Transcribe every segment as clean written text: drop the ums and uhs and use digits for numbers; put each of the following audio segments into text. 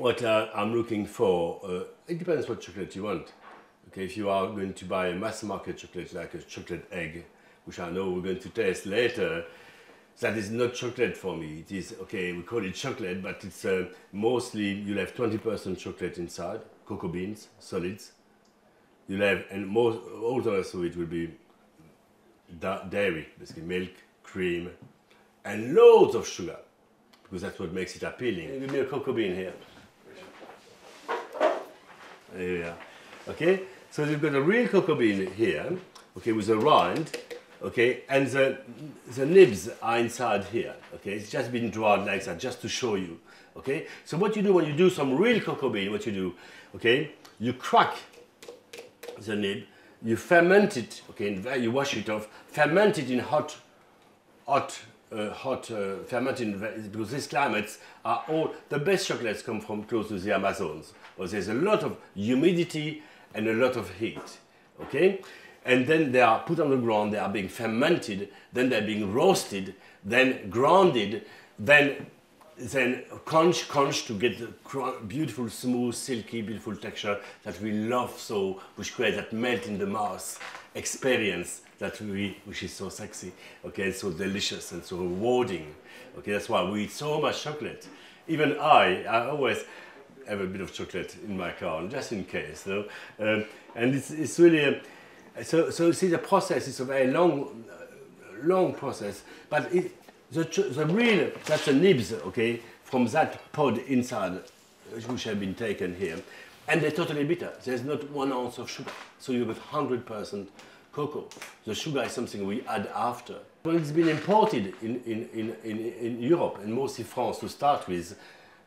what I'm looking for, it depends what chocolate you want. Okay, if you are going to buy a mass market chocolate like a chocolate egg, which I know we're going to taste later, that is not chocolate for me. It is, okay, we call it chocolate, but it's mostly, you'll have 20% chocolate inside, cocoa beans, solids. You'll have, and most, all the rest of it will be dairy, basically milk, cream, and loads of sugar, because that's what makes it appealing. Give me a cocoa bean here. There we are. Okay, so you've got a real cocoa bean here, okay, with a rind, okay, and the nibs are inside here, okay, it's just been dried like that, just to show you, okay. So what you do when you do some real cocoa bean, what you do, okay, you crack the nib, you ferment it, okay, and you wash it off, ferment it in hot fermenting, because these climates are all, the best chocolates come from close to the Amazons, where there's a lot of humidity and a lot of heat, okay? And then they are put on the ground, they are being fermented, then they're being roasted, then grounded, then crunch to get the beautiful, smooth, silky, beautiful texture that we love so, which creates that melt in the mouth experience which is so sexy, okay, so delicious and so rewarding. Okay, that's why we eat so much chocolate. Even I always have a bit of chocolate in my car, just in case. You know? And it's really so you see the process is a very long process, but the real, that's the nibs, okay, from that pod inside, which have been taken here, and they're totally bitter. There's not 1 ounce of sugar, so you get 100% cocoa. The sugar is something we add after. When it's been imported in Europe, and mostly France to start with,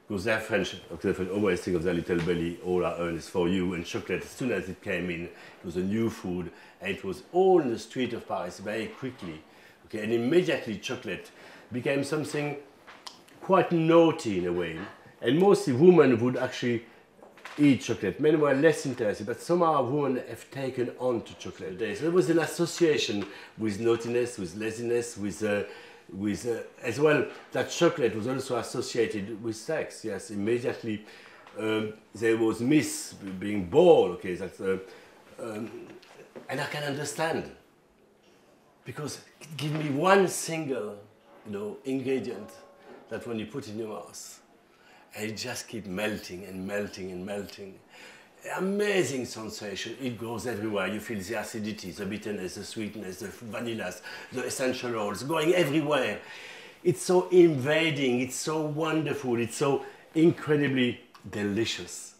because they're French, they always think of their little belly, all I earn is for you, and chocolate, as soon as it came in, it was a new food, and it was all in the street of Paris very quickly. Okay, and immediately chocolate became something quite naughty in a way, and mostly women would actually eat chocolate. Men were less interested, but somehow women have taken on to chocolate. So there was an association with naughtiness, with laziness, with as well, that chocolate was also associated with sex. Yes, immediately there was myth being born. Okay, that's and I can understand, because give me one single, ingredient that when you put in your mouth, and it just keeps melting and melting and melting. Amazing sensation. It goes everywhere. You feel the acidity, the bitterness, the sweetness, the vanillas, the essential oils going everywhere. It's so invading. It's so wonderful. It's so incredibly delicious.